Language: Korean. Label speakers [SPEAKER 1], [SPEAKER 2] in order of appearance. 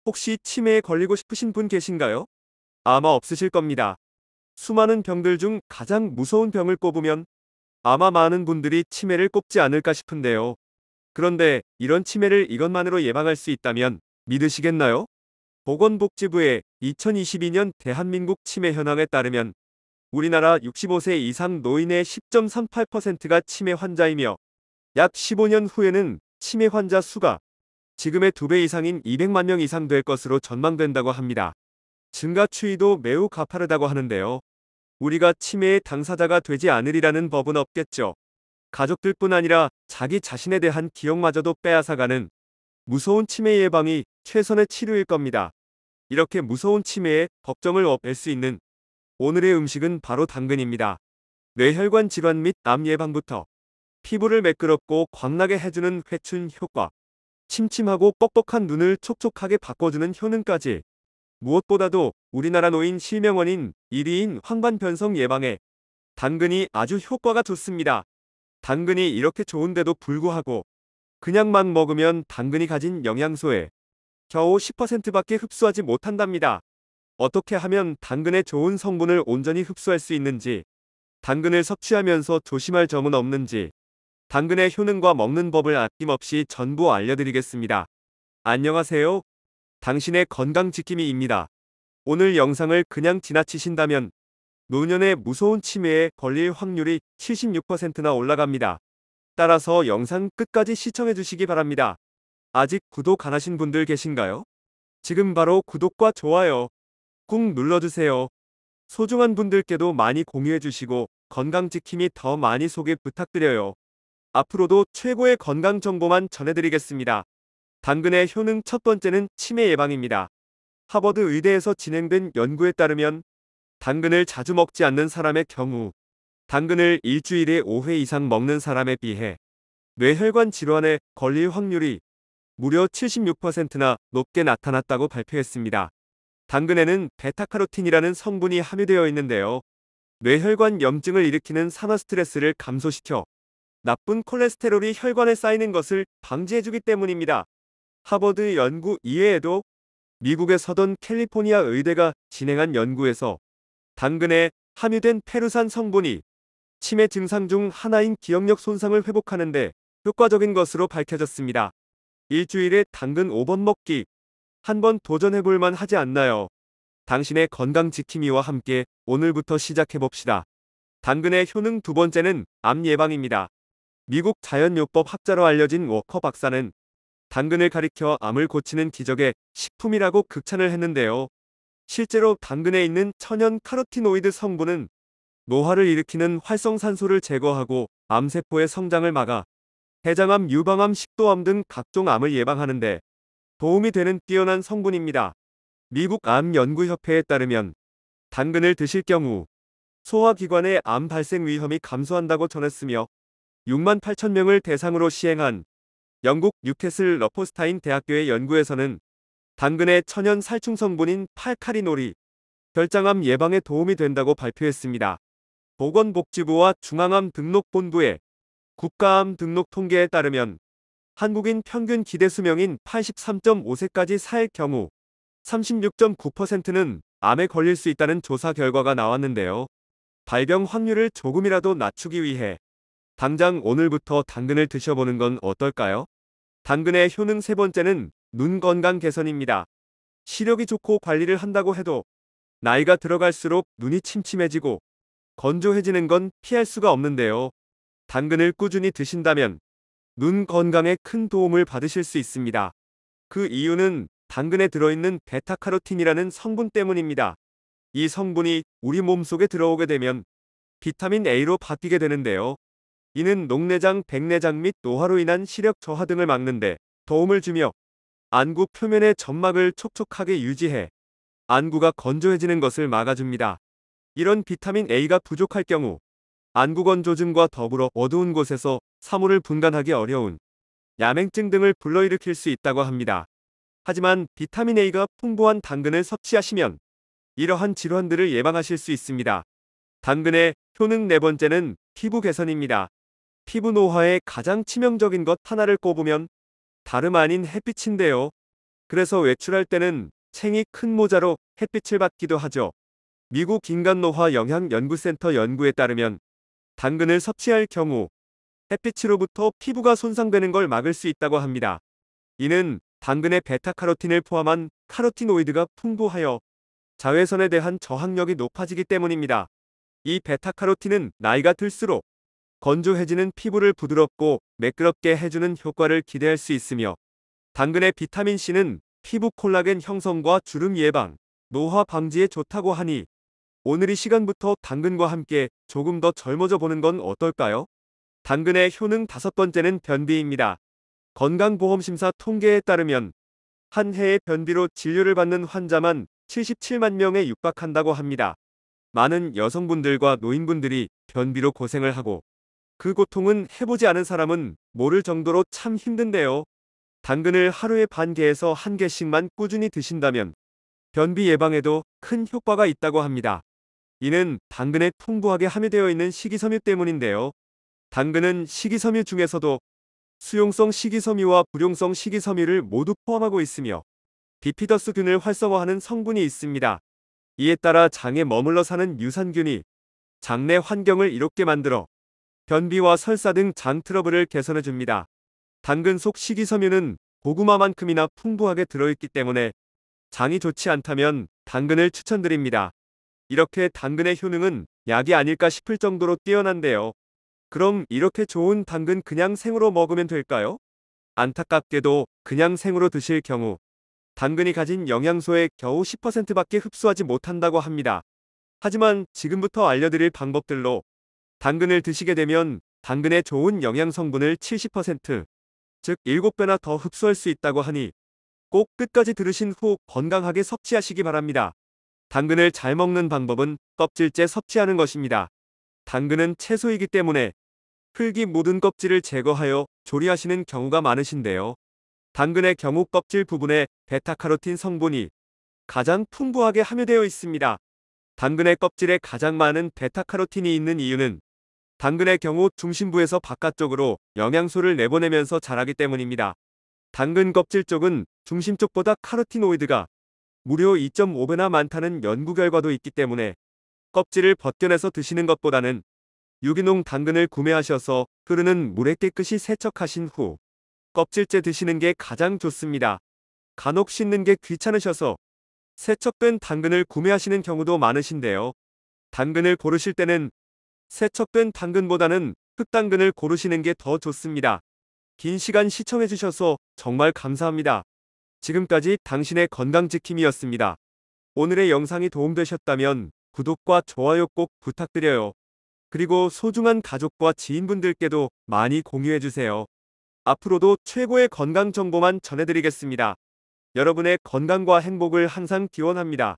[SPEAKER 1] 혹시 치매에 걸리고 싶으신 분 계신가요? 아마 없으실 겁니다. 수많은 병들 중 가장 무서운 병을 꼽으면 아마 많은 분들이 치매를 꼽지 않을까 싶은데요. 그런데 이런 치매를 이것만으로 예방할 수 있다면 믿으시겠나요? 보건복지부의 2022년 대한민국 치매 현황에 따르면 우리나라 65세 이상 노인의 10.38%가 치매 환자이며 약 15년 후에는 치매 환자 수가 지금의 2배 이상인 200만 명 이상 될 것으로 전망된다고 합니다. 증가 추이도 매우 가파르다고 하는데요. 우리가 치매의 당사자가 되지 않으리라는 법은 없겠죠. 가족들뿐 아니라 자기 자신에 대한 기억마저도 빼앗아가는 무서운 치매 예방이 최선의 치료일 겁니다. 이렇게 무서운 치매에 걱정을 없앨 수 있는 오늘의 음식은 바로 당근입니다. 뇌혈관 질환 및 암 예방부터 피부를 매끄럽고 광나게 해주는 회춘 효과, 침침하고 뻑뻑한 눈을 촉촉하게 바꿔주는 효능까지 무엇보다도 우리나라 노인 실명원인 1위인 황반변성 예방에 당근이 아주 효과가 좋습니다. 당근이 이렇게 좋은데도 불구하고 그냥 막 먹으면 당근이 가진 영양소에 겨우 10%밖에 흡수하지 못한답니다. 어떻게 하면 당근의 좋은 성분을 온전히 흡수할 수 있는지, 당근을 섭취하면서 조심할 점은 없는지, 당근의 효능과 먹는 법을 아낌없이 전부 알려드리겠습니다. 안녕하세요. 당신의 건강지킴이입니다. 오늘 영상을 그냥 지나치신다면 노년의 무서운 치매에 걸릴 확률이 76%나 올라갑니다. 따라서 영상 끝까지 시청해주시기 바랍니다. 아직 구독 안 하신 분들 계신가요? 지금 바로 구독과 좋아요 꾹 눌러주세요. 소중한 분들께도 많이 공유해주시고 건강지킴이 더 많이 소개 부탁드려요. 앞으로도 최고의 건강 정보만 전해드리겠습니다. 당근의 효능 첫 번째는 치매 예방입니다. 하버드 의대에서 진행된 연구에 따르면 당근을 자주 먹지 않는 사람의 경우 당근을 일주일에 5회 이상 먹는 사람에 비해 뇌혈관 질환에 걸릴 확률이 무려 76%나 높게 나타났다고 발표했습니다. 당근에는 베타카로틴이라는 성분이 함유되어 있는데요. 뇌혈관 염증을 일으키는 산화 스트레스를 감소시켜 나쁜 콜레스테롤이 혈관에 쌓이는 것을 방지해주기 때문입니다. 하버드 연구 이외에도 미국의 서던 캘리포니아 의대가 진행한 연구에서 당근에 함유된 페루산 성분이 치매 증상 중 하나인 기억력 손상을 회복하는 데 효과적인 것으로 밝혀졌습니다. 일주일에 당근 5번 먹기 한번 도전해볼 만 하지 않나요? 당신의 건강 지킴이와 함께 오늘부터 시작해봅시다. 당근의 효능 두 번째는 암 예방입니다. 미국 자연요법 학자로 알려진 워커 박사는 당근을 가리켜 암을 고치는 기적의 식품이라고 극찬을 했는데요. 실제로 당근에 있는 천연 카로티노이드 성분은 노화를 일으키는 활성산소를 제거하고 암세포의 성장을 막아 대장암, 유방암, 식도암 등 각종 암을 예방하는데 도움이 되는 뛰어난 성분입니다. 미국 암연구협회에 따르면 당근을 드실 경우 소화기관의 암 발생 위험이 감소한다고 전했으며 6만 8천 명을 대상으로 시행한 영국 뉴캐슬 러포스타인 대학교의 연구에서는 당근의 천연 살충 성분인 팔카리놀이 결장암 예방에 도움이 된다고 발표했습니다. 보건복지부와 중앙암등록본부의 국가암 등록 통계에 따르면 한국인 평균 기대 수명인 83.5세까지 살 경우 36.9%는 암에 걸릴 수 있다는 조사 결과가 나왔는데요. 발병 확률을 조금이라도 낮추기 위해 당장 오늘부터 당근을 드셔보는 건 어떨까요? 당근의 효능 세 번째는 눈 건강 개선입니다. 시력이 좋고 관리를 한다고 해도 나이가 들어갈수록 눈이 침침해지고 건조해지는 건 피할 수가 없는데요. 당근을 꾸준히 드신다면 눈 건강에 큰 도움을 받으실 수 있습니다. 그 이유는 당근에 들어있는 베타카로틴이라는 성분 때문입니다. 이 성분이 우리 몸속에 들어오게 되면 비타민 A로 바뀌게 되는데요. 이는 녹내장, 백내장 및 노화로 인한 시력 저하 등을 막는데 도움을 주며 안구 표면의 점막을 촉촉하게 유지해 안구가 건조해지는 것을 막아줍니다. 이런 비타민 A가 부족할 경우 안구 건조증과 더불어 어두운 곳에서 사물을 분간하기 어려운 야맹증 등을 불러일으킬 수 있다고 합니다. 하지만 비타민 A가 풍부한 당근을 섭취하시면 이러한 질환들을 예방하실 수 있습니다. 당근의 효능 네 번째는 피부 개선입니다. 피부 노화의 가장 치명적인 것 하나를 꼽으면 다름 아닌 햇빛인데요. 그래서 외출할 때는 챙이 큰 모자로 햇빛을 받기도 하죠. 미국 인간노화 영양연구센터 연구에 따르면 당근을 섭취할 경우 햇빛으로부터 피부가 손상되는 걸 막을 수 있다고 합니다. 이는 당근의 베타카로틴을 포함한 카로티노이드가 풍부하여 자외선에 대한 저항력이 높아지기 때문입니다. 이 베타카로틴은 나이가 들수록 건조해지는 피부를 부드럽고 매끄럽게 해주는 효과를 기대할 수 있으며, 당근의 비타민C는 피부 콜라겐 형성과 주름 예방, 노화 방지에 좋다고 하니 오늘 이 시간부터 당근과 함께 조금 더 젊어져 보는 건 어떨까요? 당근의 효능 5번째는 변비입니다. 건강보험심사 통계에 따르면 한 해의 변비로 진료를 받는 환자만 77만 명에 육박한다고 합니다. 많은 여성분들과 노인분들이 변비로 고생을 하고 그 고통은 해보지 않은 사람은 모를 정도로 참 힘든데요. 당근을 하루에 반 개에서 한 개씩만 꾸준히 드신다면 변비 예방에도 큰 효과가 있다고 합니다. 이는 당근에 풍부하게 함유되어 있는 식이섬유 때문인데요. 당근은 식이섬유 중에서도 수용성 식이섬유와 불용성 식이섬유를 모두 포함하고 있으며 비피더스균을 활성화하는 성분이 있습니다. 이에 따라 장에 머물러 사는 유산균이 장내 환경을 이롭게 만들어 변비와 설사 등 장 트러블을 개선해 줍니다. 당근 속 식이섬유는 고구마만큼이나 풍부하게 들어있기 때문에 장이 좋지 않다면 당근을 추천드립니다. 이렇게 당근의 효능은 약이 아닐까 싶을 정도로 뛰어난데요. 그럼 이렇게 좋은 당근 그냥 생으로 먹으면 될까요? 안타깝게도 그냥 생으로 드실 경우 당근이 가진 영양소의 겨우 10%밖에 흡수하지 못한다고 합니다. 하지만 지금부터 알려드릴 방법들로 당근을 드시게 되면 당근의 좋은 영양 성분을 70%, 즉 7배나 더 흡수할 수 있다고 하니 꼭 끝까지 들으신 후 건강하게 섭취하시기 바랍니다. 당근을 잘 먹는 방법은 껍질째 섭취하는 것입니다. 당근은 채소이기 때문에 흙이 묻은 껍질을 제거하여 조리하시는 경우가 많으신데요. 당근의 경우 껍질 부분에 베타카로틴 성분이 가장 풍부하게 함유되어 있습니다. 당근의 껍질에 가장 많은 베타카로틴이 있는 이유는 당근의 경우 중심부에서 바깥쪽으로 영양소를 내보내면서 자라기 때문입니다. 당근 껍질 쪽은 중심 쪽보다 카로티노이드가 무려 2.5배나 많다는 연구 결과도 있기 때문에 껍질을 벗겨내서 드시는 것보다는 유기농 당근을 구매하셔서 흐르는 물에 깨끗이 세척하신 후 껍질째 드시는 게 가장 좋습니다. 간혹 씻는 게 귀찮으셔서 세척된 당근을 구매하시는 경우도 많으신데요. 당근을 고르실 때는 세척된 당근보다는 흙당근을 고르시는 게 더 좋습니다. 긴 시간 시청해주셔서 정말 감사합니다. 지금까지 당신의 건강지킴이였습니다. 오늘의 영상이 도움되셨다면 구독과 좋아요 꼭 부탁드려요. 그리고 소중한 가족과 지인분들께도 많이 공유해주세요. 앞으로도 최고의 건강 정보만 전해드리겠습니다. 여러분의 건강과 행복을 항상 기원합니다.